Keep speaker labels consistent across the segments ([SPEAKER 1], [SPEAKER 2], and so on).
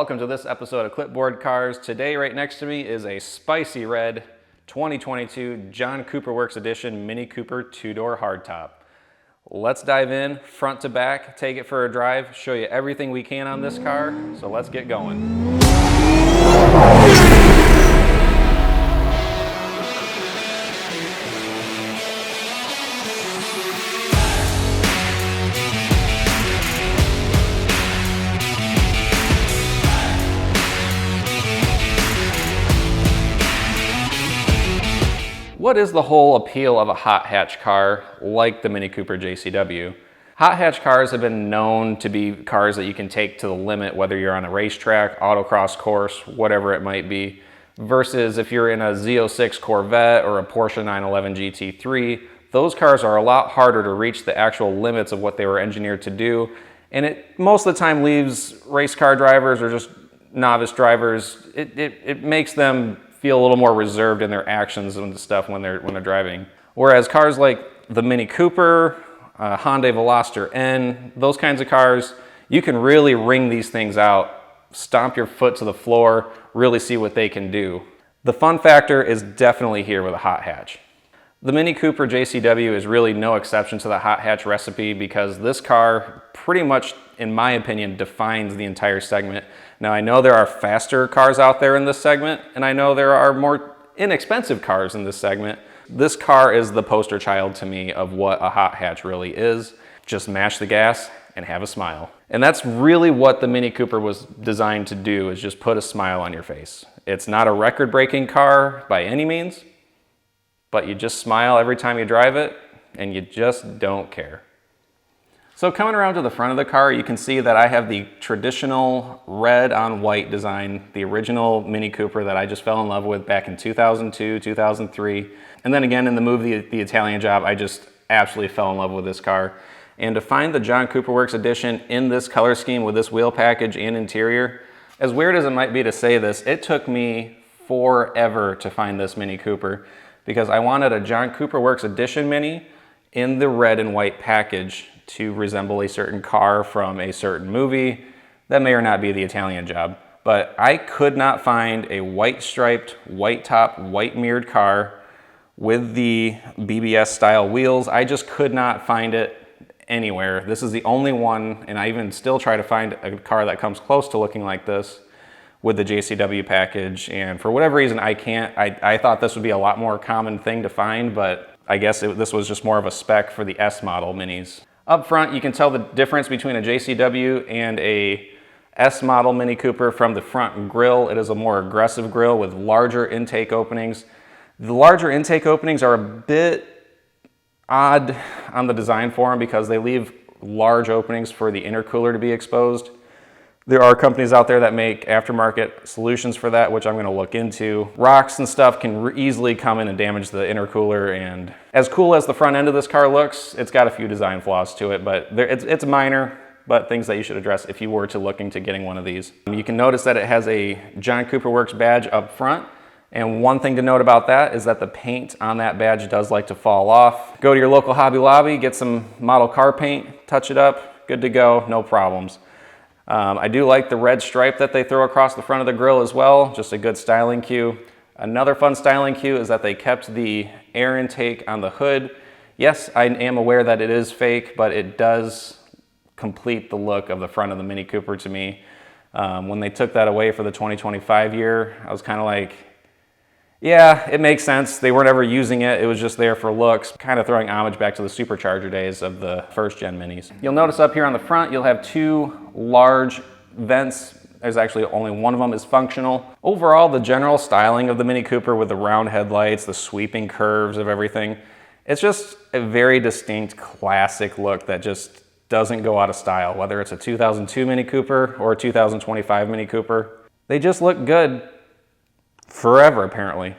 [SPEAKER 1] Welcome to this episode of Clipboard Cars. Today, right next to me is a spicy red 2022 John Cooper Works Edition Mini Cooper two-door hardtop. Let's dive in front to back, take it for a drive, show you everything we can on this car. So let's get going. What is the whole appeal of a hot hatch car like the Mini Cooper JCW? Hot hatch cars have been known to be cars that you can take to the limit, whether you're on a racetrack, autocross course, whatever it might be, versus if you're in a Z06 Corvette or a Porsche 911 GT3, those cars are a lot harder to reach the actual limits of what they were engineered to do, and it most of the time leaves race car drivers or just novice drivers, it makes them feel a little more reserved in their actions and stuff when they're driving. Whereas cars like the Mini Cooper, Hyundai Veloster N, those kinds of cars, you can really wring these things out, stomp your foot to the floor, really see what they can do. The fun factor is definitely here with a hot hatch. The Mini Cooper JCW is really no exception to the hot hatch recipe because this car pretty much, in my opinion, defines the entire segment. Now, I know there are faster cars out there in this segment, and I know there are more inexpensive cars in this segment. This car is the poster child to me of what a hot hatch really is. Just mash the gas and have a smile. And that's really what the Mini Cooper was designed to do, is just put a smile on your face. It's not a record-breaking car by any means, but you just smile every time you drive it, and you just don't care. So coming around to the front of the car, you can see that I have the traditional red on white design, the original Mini Cooper that I just fell in love with back in 2002, 2003. And then again in the movie, The Italian Job, I just absolutely fell in love with this car. And to find the John Cooper Works Edition in this color scheme with this wheel package and interior, as weird as it might be to say this, it took me forever to find this Mini Cooper because I wanted a John Cooper Works Edition Mini in the red and white package to resemble a certain car from a certain movie. That may or not be The Italian Job, but I could not find a white striped, white top, white mirrored car with the BBS style wheels. I just could not find it anywhere. This is the only one, and I even still try to find a car that comes close to looking like this with the JCW package, and for whatever reason I can't. I thought this would be a lot more common thing to find, but I guess this was just more of a spec for the S model minis. Up front, you can tell the difference between a JCW and a S model Mini Cooper from the front grille. It is a more aggressive grille with larger intake openings. The larger intake openings are a bit odd on the design for them because they leave large openings for the intercooler to be exposed. There are companies out there that make aftermarket solutions for that, which I'm going to look into. Rocks and stuff can easily come in and damage the intercooler, and as cool as the front end of this car looks, it's got a few design flaws to it, but it's minor, but things that you should address if you were to look into getting one of these. You can notice that it has a John Cooper Works badge up front, and one thing to note about that is that the paint on that badge does like to fall off. Go to your local Hobby Lobby, get some model car paint, touch it up, good to go, no problems. I do like the red stripe that they throw across the front of the grille as well, just a good styling cue. Another fun styling cue is that they kept the air intake on the hood. Yes, I am aware that it is fake, but it does complete the look of the front of the Mini Cooper to me. When they took that away for the 2025 year, I was kind of like, yeah, it makes sense. They weren't ever using it. It was just there for looks, kind of throwing homage back to the supercharger days of the first gen minis. You'll notice up here on the front, you'll have two large vents. There's actually only one of them is functional. Overall, the general styling of the Mini Cooper with the round headlights, the sweeping curves of everything, it's just a very distinct classic look that just doesn't go out of style, whether it's a 2002 Mini Cooper or a 2025 Mini Cooper. They just look good forever, apparently.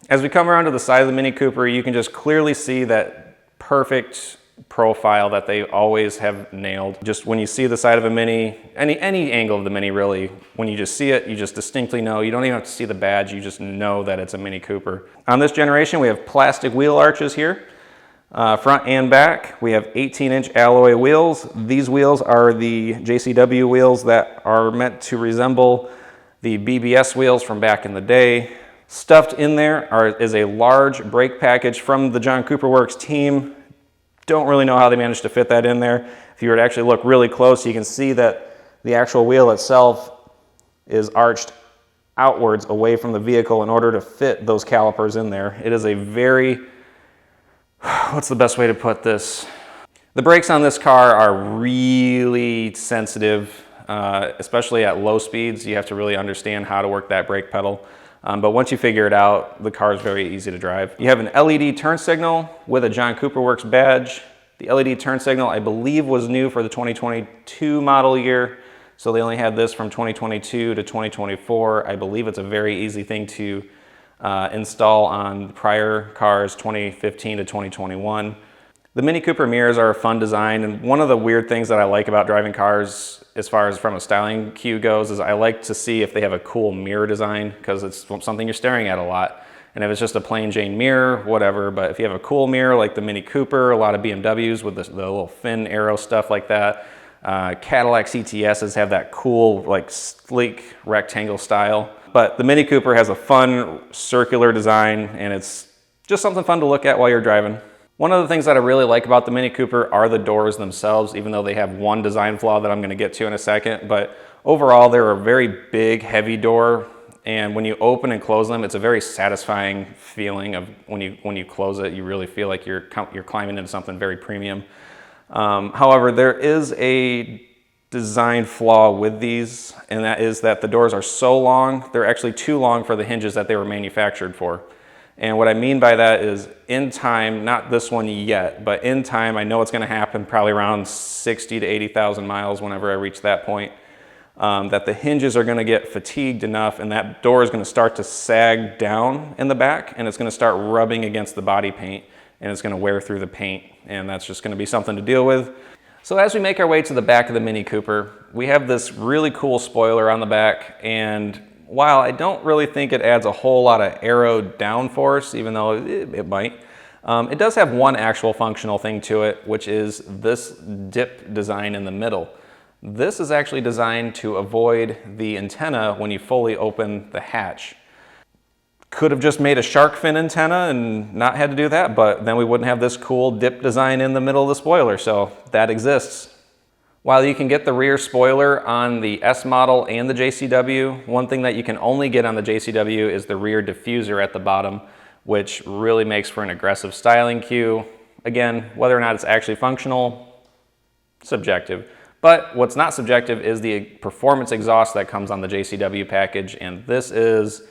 [SPEAKER 1] As we come around to the side of the Mini Cooper, you can just clearly see that perfect profile that they always have nailed. Just when you see the side of a Mini, any angle of the Mini really, when you just see it, you just distinctly know. You don't even have to see the badge, you just know that it's a Mini Cooper. On this generation, we have plastic wheel arches here. Front and back, we have 18-inch alloy wheels. These wheels are the JCW wheels that are meant to resemble the BBS wheels from back in the day. Stuffed in there is a large brake package from the John Cooper Works team. Don't really know how they managed to fit that in there. If you were to actually look really close, you can see that the actual wheel itself is arched outwards away from the vehicle in order to fit those calipers in there. It is a very, what's the best way to put this? The brakes on this car are really sensitive, especially at low speeds. You have to really understand how to work that brake pedal. But once you figure it out, the car is very easy to drive. You have an LED turn signal with a John Cooper Works badge. The LED turn signal, I believe, was new for the 2022 model year. So they only had this from 2022 to 2024. I believe it's a very easy thing to install on prior cars, 2015 to 2021. The Mini Cooper mirrors are a fun design, and one of the weird things that I like about driving cars as far as from a styling cue goes is I like to see if they have a cool mirror design, because it's something you're staring at a lot. And if it's just a plain Jane mirror, whatever, but if you have a cool mirror like the Mini Cooper, a lot of BMWs with the little fin arrow stuff like that, Cadillac CTSs have that cool, like, sleek rectangle style. But the Mini Cooper has a fun circular design, and it's just something fun to look at while you're driving. One of the things that I really like about the Mini Cooper are the doors themselves, even though they have one design flaw that I'm going to get to in a second. But overall, they're a very big, heavy door, and when you open and close them, it's a very satisfying feeling of when you close it, you really feel like you're climbing into something very premium. However, there is a design flaw with these, and that is that the doors are so long, they're actually too long for the hinges that they were manufactured for. And what I mean by that is in time, not this one yet, but in time, I know it's going to happen probably around 60 to 80,000 miles whenever I reach that point, that the hinges are going to get fatigued enough and that door is going to start to sag down in the back, and it's going to start rubbing against the body paint, and it's going to wear through the paint, and that's just going to be something to deal with. So as we make our way to the back of the Mini Cooper, we have this really cool spoiler on the back, and while I don't really think it adds a whole lot of aero downforce, even though it might, it does have one actual functional thing to it, which is this dip design in the middle. This is actually designed to avoid the antenna when you fully open the hatch. Could have just made a shark fin antenna and not had to do that, but then we wouldn't have this cool dip design in the middle of the spoiler, so that exists. While you can get the rear spoiler on the S model and the JCW, one thing that you can only get on the JCW is the rear diffuser at the bottom, which really makes for an aggressive styling cue. Again, whether or not it's actually functional, subjective. But what's not subjective is the performance exhaust that comes on the JCW package, and this is,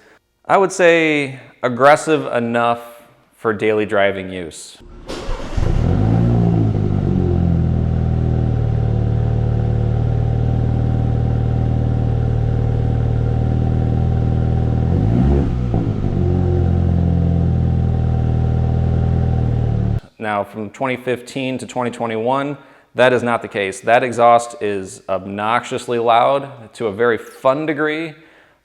[SPEAKER 1] I would say, aggressive enough for daily driving use. Now, from 2015 to 2021, that is not the case. That exhaust is obnoxiously loud to a very fun degree,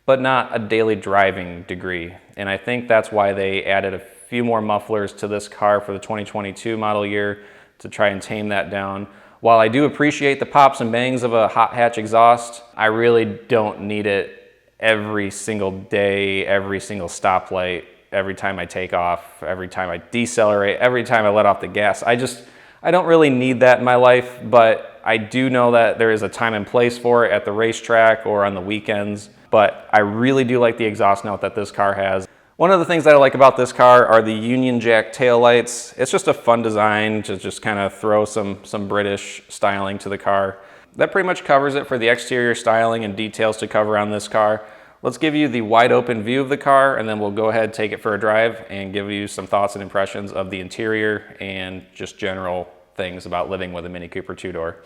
[SPEAKER 1] but not a daily driving degree. And I think that's why they added a few more mufflers to this car for the 2022 model year to try and tame that down. While I do appreciate the pops and bangs of a hot hatch exhaust, I really don't need it every single day, every single stoplight, every time I take off, every time I decelerate, every time I let off the gas. I don't really need that in my life, but I do know that there is a time and place for it at the racetrack or on the weekends. But I really do like the exhaust note that this car has. One of the things that I like about this car are the Union Jack taillights. It's just a fun design to just kind of throw some British styling to the car. That pretty much covers it for the exterior styling and details to cover on this car. Let's give you the wide open view of the car, and then we'll go ahead, take it for a drive, and give you some thoughts and impressions of the interior and just general things about living with a Mini Cooper two-door.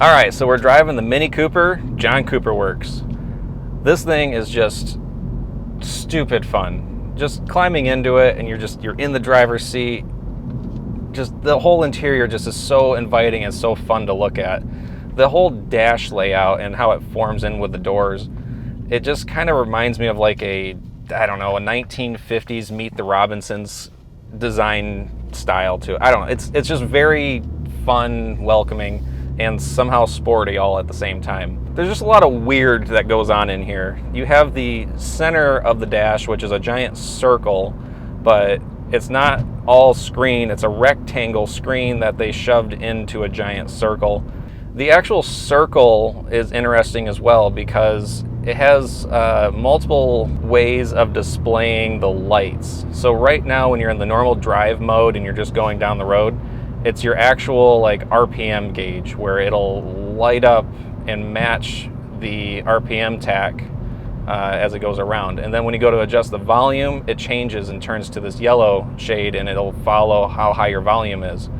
[SPEAKER 1] All right, so we're driving the Mini Cooper John Cooper Works. This thing is just stupid fun. Just climbing into it and you're in the driver's seat. Just the whole interior just is so inviting and so fun to look at. The whole dash layout and how it forms in with the doors, it just kind of reminds me of like a 1950s Meet the Robinsons design style to it. I don't know, it's just very fun, welcoming, and somehow sporty all at the same time. There's just a lot of weird that goes on in here. You have the center of the dash, which is a giant circle, but it's not all screen. It's a rectangle screen that they shoved into a giant circle. The actual circle is interesting as well because it has multiple ways of displaying the lights. So right now when you're in the normal drive mode and you're just going down the road, it's your actual like RPM gauge where it'll light up and match the RPM tack as it goes around. And then when you go to adjust the volume, it changes and turns to this yellow shade and it'll follow how high your volume is.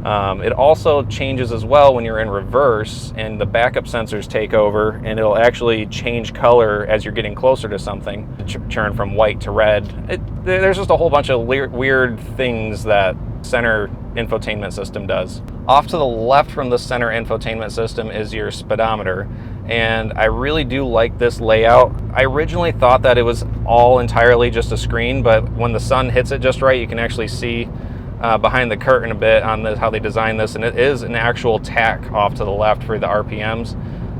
[SPEAKER 1] It also changes as well when you're in reverse and the backup sensors take over, and it'll actually change color as you're getting closer to something, turn from white to red. There's just a whole bunch of weird things that center infotainment system does. Off to the left from the center infotainment system is your speedometer, and I really do like this layout. I originally thought that it was all entirely just a screen, but when the sun hits it just right, you can actually see behind the curtain a bit on how they designed this, and it is an actual tack off to the left for the RPMs,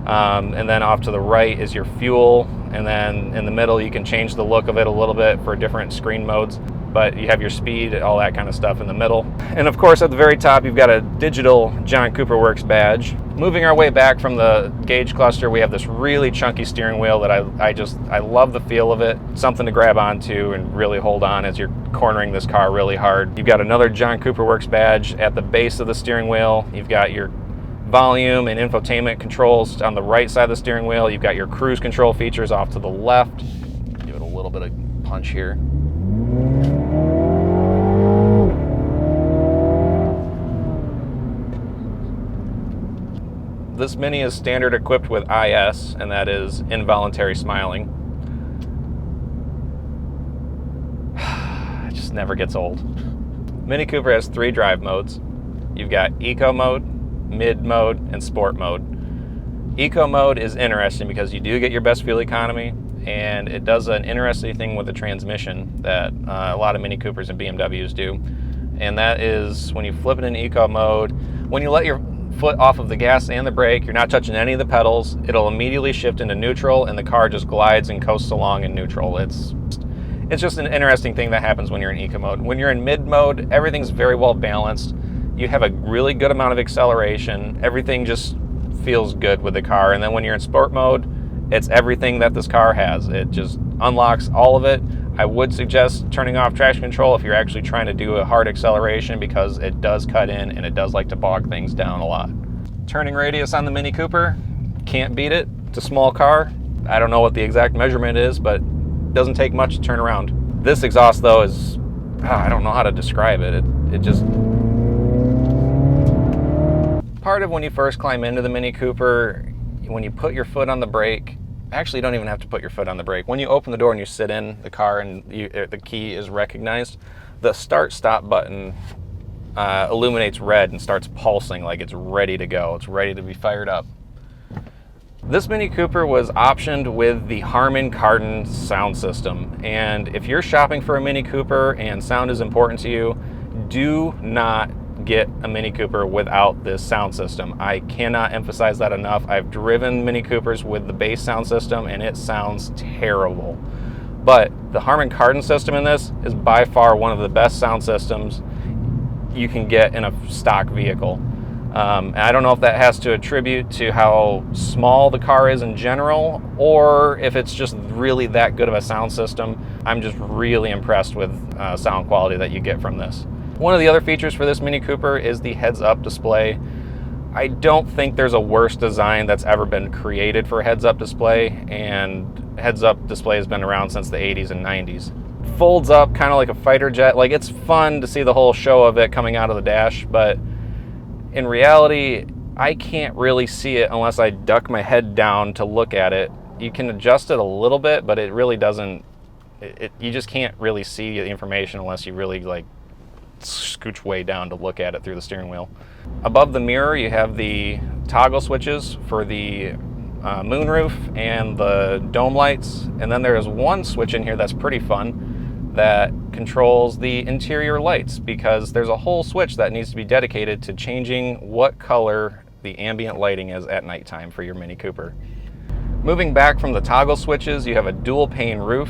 [SPEAKER 1] and then off to the right is your fuel, and then in the middle you can change the look of it a little bit for different screen modes, but you have your speed, all that kind of stuff in the middle. And of course at the very top you've got a digital John Cooper Works badge. Moving our way back from the gauge cluster, we have this really chunky steering wheel that I love the feel of it. Something to grab onto and really hold on as you're cornering this car really hard. You've got another John Cooper Works badge at the base of the steering wheel. You've got your volume and infotainment controls on the right side of the steering wheel. You've got your cruise control features off to the left. Give it a little bit of punch here. This Mini is standard equipped with IS, and that is involuntary smiling. It just never gets old. Mini Cooper has 3 drive modes. You've got Eco mode, Mid mode, and Sport mode. Eco mode is interesting because you do get your best fuel economy, and it does an interesting thing with the transmission that a lot of Mini Coopers and BMWs do. And that is when you flip it in Eco mode, when you let your foot off of the gas and the brake, you're not touching any of the pedals, it'll immediately shift into neutral and the car just glides and coasts along in neutral. It's just an interesting thing that happens when you're in Eco mode. When you're in mid mode, everything's very well balanced. You have a really good amount of acceleration. Everything just feels good with the car. And then when you're in sport mode, it's everything that this car has. It just unlocks all of it. I would suggest turning off traction control if you're actually trying to do a hard acceleration because it does cut in and it does like to bog things down a lot. Turning radius on the Mini Cooper, can't beat it. It's a small car. I don't know what the exact measurement is, but it doesn't take much to turn around. This exhaust though is, I don't know how to describe it. It just... Part of when you first climb into the Mini Cooper, when you put your foot on the brake, actually you don't even have to put your foot on the brake. When you open the door and you sit in the car and the key is recognized, the start-stop button illuminates red and starts pulsing like it's ready to go. It's ready to be fired up. This Mini Cooper was optioned with the Harman Kardon sound system. And if you're shopping for a Mini Cooper and sound is important to you, do not get a Mini Cooper without this sound system. I cannot emphasize that enough. I've driven Mini Coopers with the base sound system and it sounds terrible. But the Harman Kardon system in this is by far one of the best sound systems you can get in a stock vehicle. And I don't know if that has to attribute to how small the car is in general, or if it's just really that good of a sound system. I'm just really impressed with sound quality that you get from this. One of the other features for this Mini Cooper is the heads-up display. I don't think there's a worse design that's ever been created for a heads-up display, and heads-up display has been around since the 80s and 90s. Folds up kind of like a fighter jet. Like, it's fun to see the whole show of it coming out of the dash, but in reality, I can't really see it unless I duck my head down to look at it. You can adjust it a little bit, but it really doesn't, you just can't really see the information unless you really like scooch way down to look at it through the steering wheel. Above the mirror, you have the toggle switches for the moonroof and the dome lights. And then there's one switch in here that's pretty fun that controls the interior lights, because there's a whole switch that needs to be dedicated to changing what color the ambient lighting is at nighttime for your Mini Cooper. Moving back from the toggle switches, you have a dual pane roof,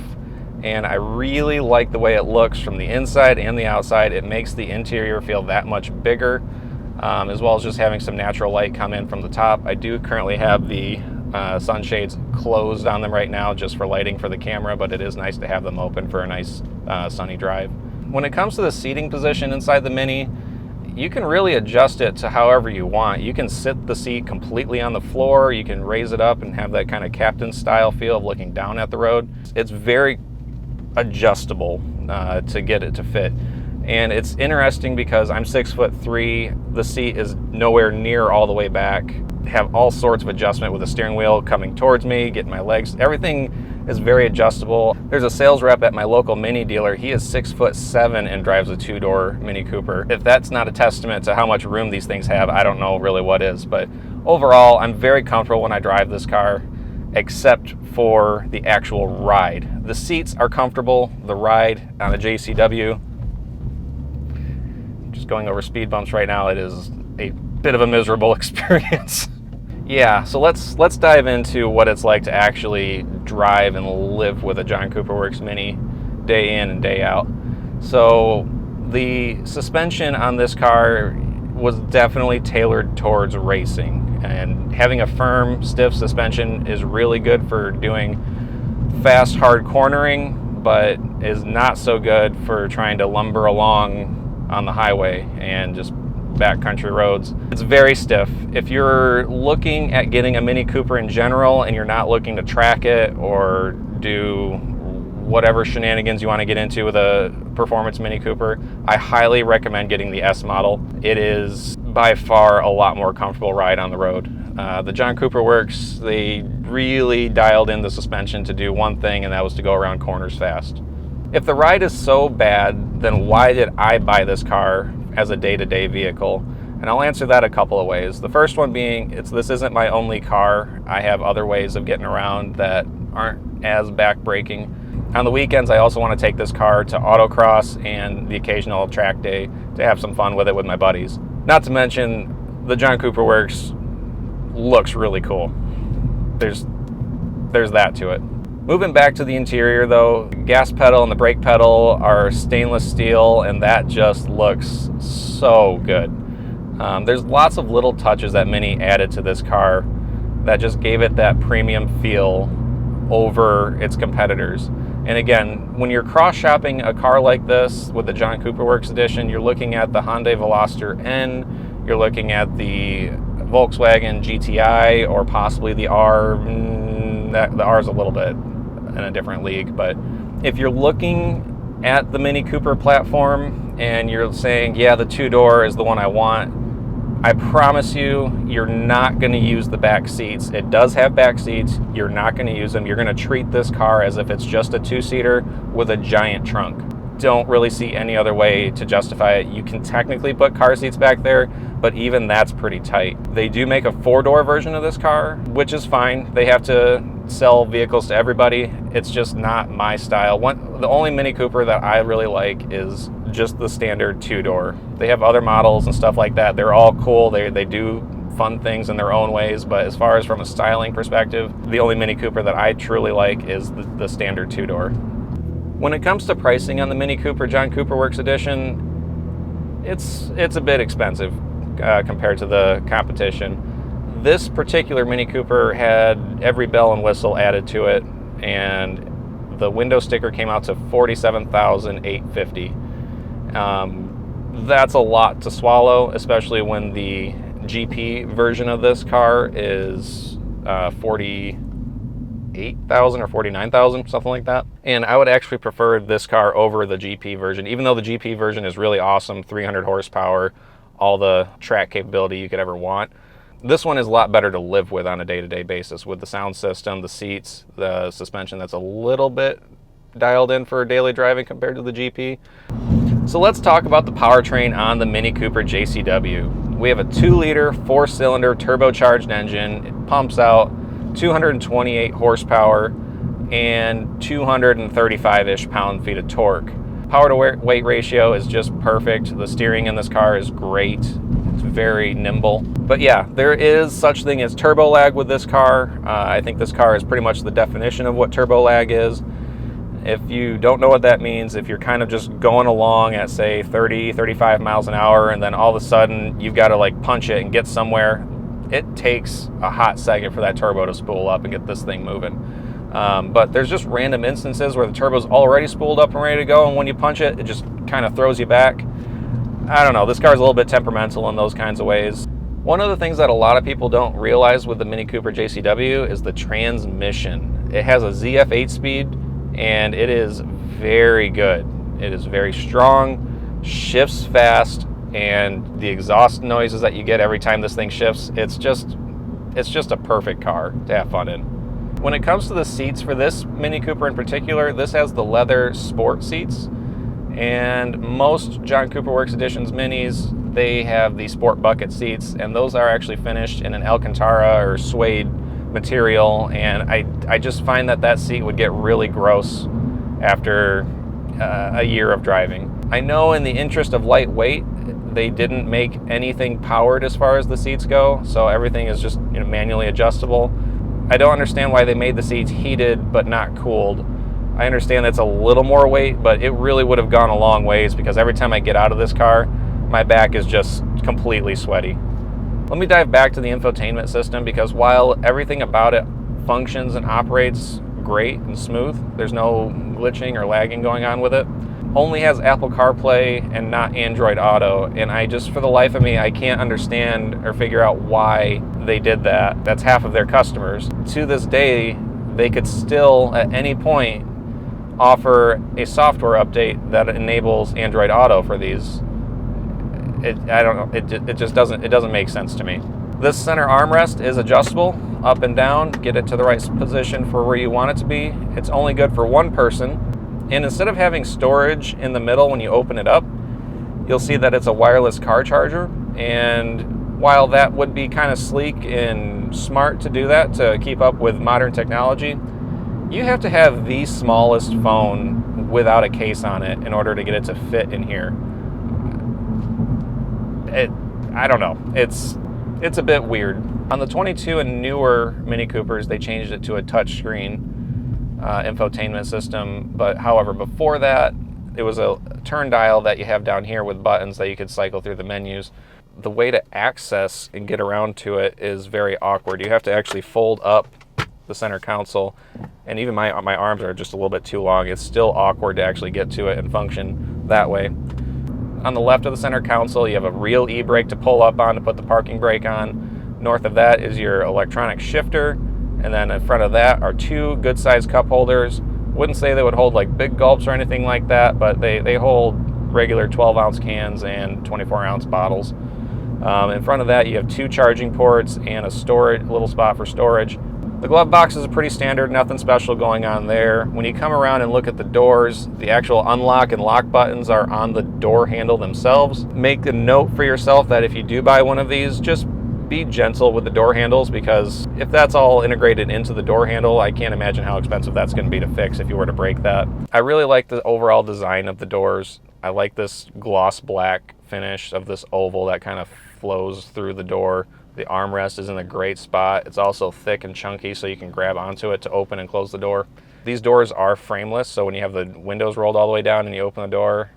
[SPEAKER 1] and I really like the way it looks from the inside and the outside. It makes the interior feel that much bigger, as well as just having some natural light come in from the top. I do currently have the sunshades closed on them right now just for lighting for the camera, but it is nice to have them open for a nice sunny drive. When it comes to the seating position inside the Mini, you can really adjust it to however you want. You can sit the seat completely on the floor, you can raise it up and have that kind of captain style feel of looking down at the road. It's very adjustable to get it to fit. And it's interesting because I'm 6'3", the seat is nowhere near all the way back. Have all sorts of adjustment with the steering wheel coming towards me, getting my legs, everything is very adjustable. There's a sales rep at my local Mini dealer. He is 6'7" and drives a 2-door Mini Cooper. If that's not a testament to how much room these things have, I don't know really what is. But overall, I'm very comfortable when I drive this car, except for the actual ride. The seats are comfortable. The ride on a JCW, just going over speed bumps right now, it is a bit of a miserable experience. Yeah, so let's dive into what it's like to actually drive and live with a John Cooper Works Mini day in and day out. So the suspension on this car was definitely tailored towards racing, and having a firm, stiff suspension is really good for doing fast, hard cornering, but is not so good for trying to lumber along on the highway and just backcountry roads. It's very stiff. If you're looking at getting a Mini Cooper in general and you're not looking to track it or do whatever shenanigans you want to get into with a performance Mini Cooper, I highly recommend getting the S model. It is by far a lot more comfortable ride on the road. The John Cooper Works, they really dialed in the suspension to do one thing, and that was to go around corners fast. If the ride is so bad, then why did I buy this car as a day-to-day vehicle? And I'll answer that a couple of ways. The first one being, this isn't my only car. I have other ways of getting around that aren't as back-breaking. On the weekends, I also want to take this car to autocross and the occasional track day to have some fun with it with my buddies. Not to mention, the John Cooper Works looks really cool. There's that to it. Moving back to the interior though, the gas pedal and the brake pedal are stainless steel, and that just looks so good. There's lots of little touches that Mini added to this car that just gave it that premium feel over its competitors. And again, when you're cross-shopping a car like this with the John Cooper Works Edition, you're looking at the Hyundai Veloster N, you're looking at the Volkswagen GTI, or possibly the R. The R is a little bit in a different league, but if you're looking at the Mini Cooper platform and you're saying, yeah, the 2-door is the one I want, I promise you, you're not going to use the back seats. It does have back seats. You're not going to use them. You're going to treat this car as if it's just a 2-seater with a giant trunk. Don't really see any other way to justify it. You can technically put car seats back there, but even that's pretty tight. They do make a 4-door version of this car, which is fine. They have to sell vehicles to everybody. It's just not my style. The only Mini Cooper that I really like is just the standard 2-door. They have other models and stuff like that. They're all cool. They do fun things in their own ways, but as far as from a styling perspective, the only Mini Cooper that I truly like is the standard 2-door. When it comes to pricing on the Mini Cooper John Cooper Works Edition, it's a bit expensive compared to the competition. This particular Mini Cooper had every bell and whistle added to it, and the window sticker came out to $47,850. That's a lot to swallow, especially when the GP version of this car is $48,000 or $49,000, something like that. And I would actually prefer this car over the GP version, even though the GP version is really awesome, 300 horsepower, all the track capability you could ever want. This one is a lot better to live with on a day-to-day basis with the sound system, the seats, the suspension that's a little bit dialed in for daily driving compared to the GP. So let's talk about the powertrain on the Mini Cooper JCW. We have a 2-liter, 4-cylinder turbocharged engine. It pumps out 228 horsepower and 235-ish pound-feet of torque. Power to weight ratio is just perfect. The steering in this car is great. It's very nimble. But yeah, there is such thing as turbo lag with this car. I think this car is pretty much the definition of what turbo lag is. If you don't know what that means, if you're kind of just going along at say 30, 35 miles an hour and then all of a sudden you've got to like punch it and get somewhere, it takes a hot second for that turbo to spool up and get this thing moving. But there's just random instances where the turbo's already spooled up and ready to go, and when you punch it, it just kind of throws you back. I don't know, this car's a little bit temperamental in those kinds of ways. One of the things that a lot of people don't realize with the Mini Cooper JCW is the transmission. It has a ZF 8-speed, and it is very good. It is very strong, shifts fast, and the exhaust noises that you get every time this thing shifts, it's just a perfect car to have fun in. When it comes to the seats for this Mini Cooper in particular, this has the leather sport seats, and most John Cooper Works Editions Minis, they have the sport bucket seats, and those are actually finished in an Alcantara or suede material, and I just find that seat would get really gross after a year of driving. I know in the interest of lightweight, they didn't make anything powered as far as the seats go, so everything is just manually adjustable. I don't understand why they made the seats heated but not cooled. I understand that's a little more weight, but it really would have gone a long ways because every time I get out of this car, my back is just completely sweaty. Let me dive back to the infotainment system because while everything about it functions and operates great and smooth, there's no glitching or lagging going on with it. Only has Apple CarPlay and not Android Auto, and I just, for the life of me, I can't understand or figure out why they did that. That's half of their customers. To this day, they could still, at any point, offer a software update that enables Android Auto for these. I don't know, it just doesn't make sense to me. This center armrest is adjustable up and down, get it to the right position for where you want it to be. It's only good for one person, and instead of having storage in the middle when you open it up, you'll see that it's a wireless car charger, and while that would be kind of sleek and smart to do that to keep up with modern technology, you have to have the smallest phone without a case on it in order to get it to fit in here. I don't know, it's a bit weird. On the 22 and newer Mini Coopers, they changed it to a touchscreen infotainment system, but however, before that, it was a turn dial that you have down here with buttons that you could cycle through the menus. The way to access and get around to it is very awkward. You have to actually fold up the center console, and even my arms are just a little bit too long. It's still awkward to actually get to it and function that way. On the left of the center console, you have a real e-brake to pull up on to put the parking brake on. North of that is your electronic shifter, and then in front of that are two good-sized cup holders. Wouldn't say they would hold like big gulps or anything like that, but they hold regular 12-ounce cans and 24-ounce bottles. In front of that, you have two charging ports and a little spot for storage. The glove box is pretty standard, nothing special going on there. When you come around and look at the doors, the actual unlock and lock buttons are on the door handle themselves. Make a note for yourself that if you do buy one of these, just be gentle with the door handles, because if that's all integrated into the door handle, I can't imagine how expensive that's going to be to fix if you were to break that. I really like the overall design of the doors. I like this gloss black finish of this oval that kind of flows through the door. The armrest is in a great spot. It's also thick and chunky, so you can grab onto it to open and close the door. These doors are frameless, so when you have the windows rolled all the way down and you open the door,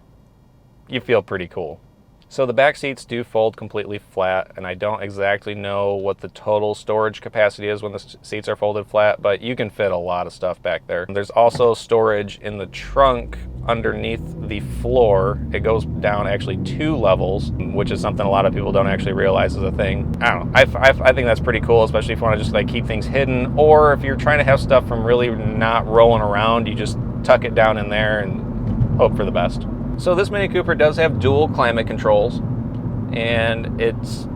[SPEAKER 1] you feel pretty cool. So the back seats do fold completely flat, and I don't exactly know what the total storage capacity is when the seats are folded flat, but you can fit a lot of stuff back there. There's also storage in the trunk underneath the floor. It goes down actually 2 levels, which is something a lot of people don't actually realize is a thing. I don't know. I think that's pretty cool, especially if you want to just like keep things hidden, or if you're trying to have stuff from really not rolling around, you just tuck it down in there and hope for the best. So this Mini Cooper does have dual climate controls, and it's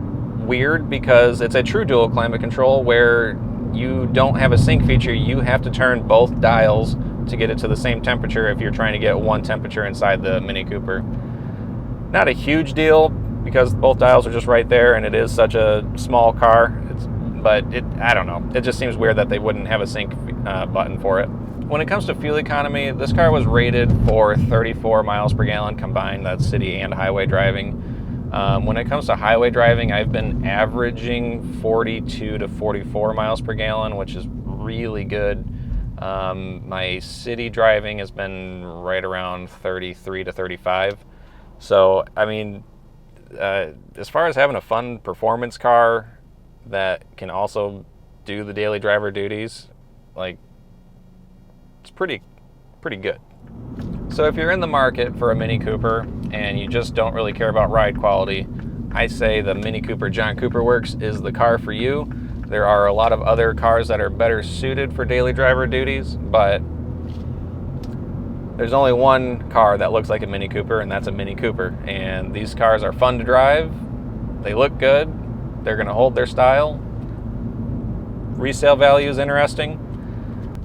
[SPEAKER 1] weird because it's a true dual climate control where you don't have a sync feature. You have to turn both dials to get it to the same temperature if you're trying to get one temperature inside the Mini Cooper. Not a huge deal because both dials are just right there and it is such a small car. I don't know. It just seems weird that they wouldn't have a sync button for it. When it comes to fuel economy, this car was rated for 34 miles per gallon combined. That's city and highway driving. When it comes to highway driving, I've been averaging 42 to 44 miles per gallon, which is really good. My city driving has been right around 33 to 35. So, I mean, as far as having a fun performance car that can also do the daily driver duties, like, it's pretty good. So if you're in the market for a Mini Cooper and you just don't really care about ride quality, I say the Mini Cooper John Cooper Works is the car for you. There are a lot of other cars that are better suited for daily driver duties, but there's only one car that looks like a Mini Cooper, and that's a Mini Cooper. And these cars are fun to drive, they look good, they're going to hold their style. Resale value is interesting.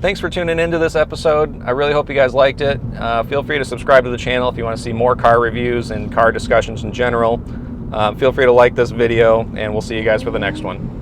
[SPEAKER 1] Thanks for tuning into this episode. I really hope you guys liked it. Feel free to subscribe to the channel if you want to see more car reviews and car discussions in general. Feel free to like this video, and we'll see you guys for the next one.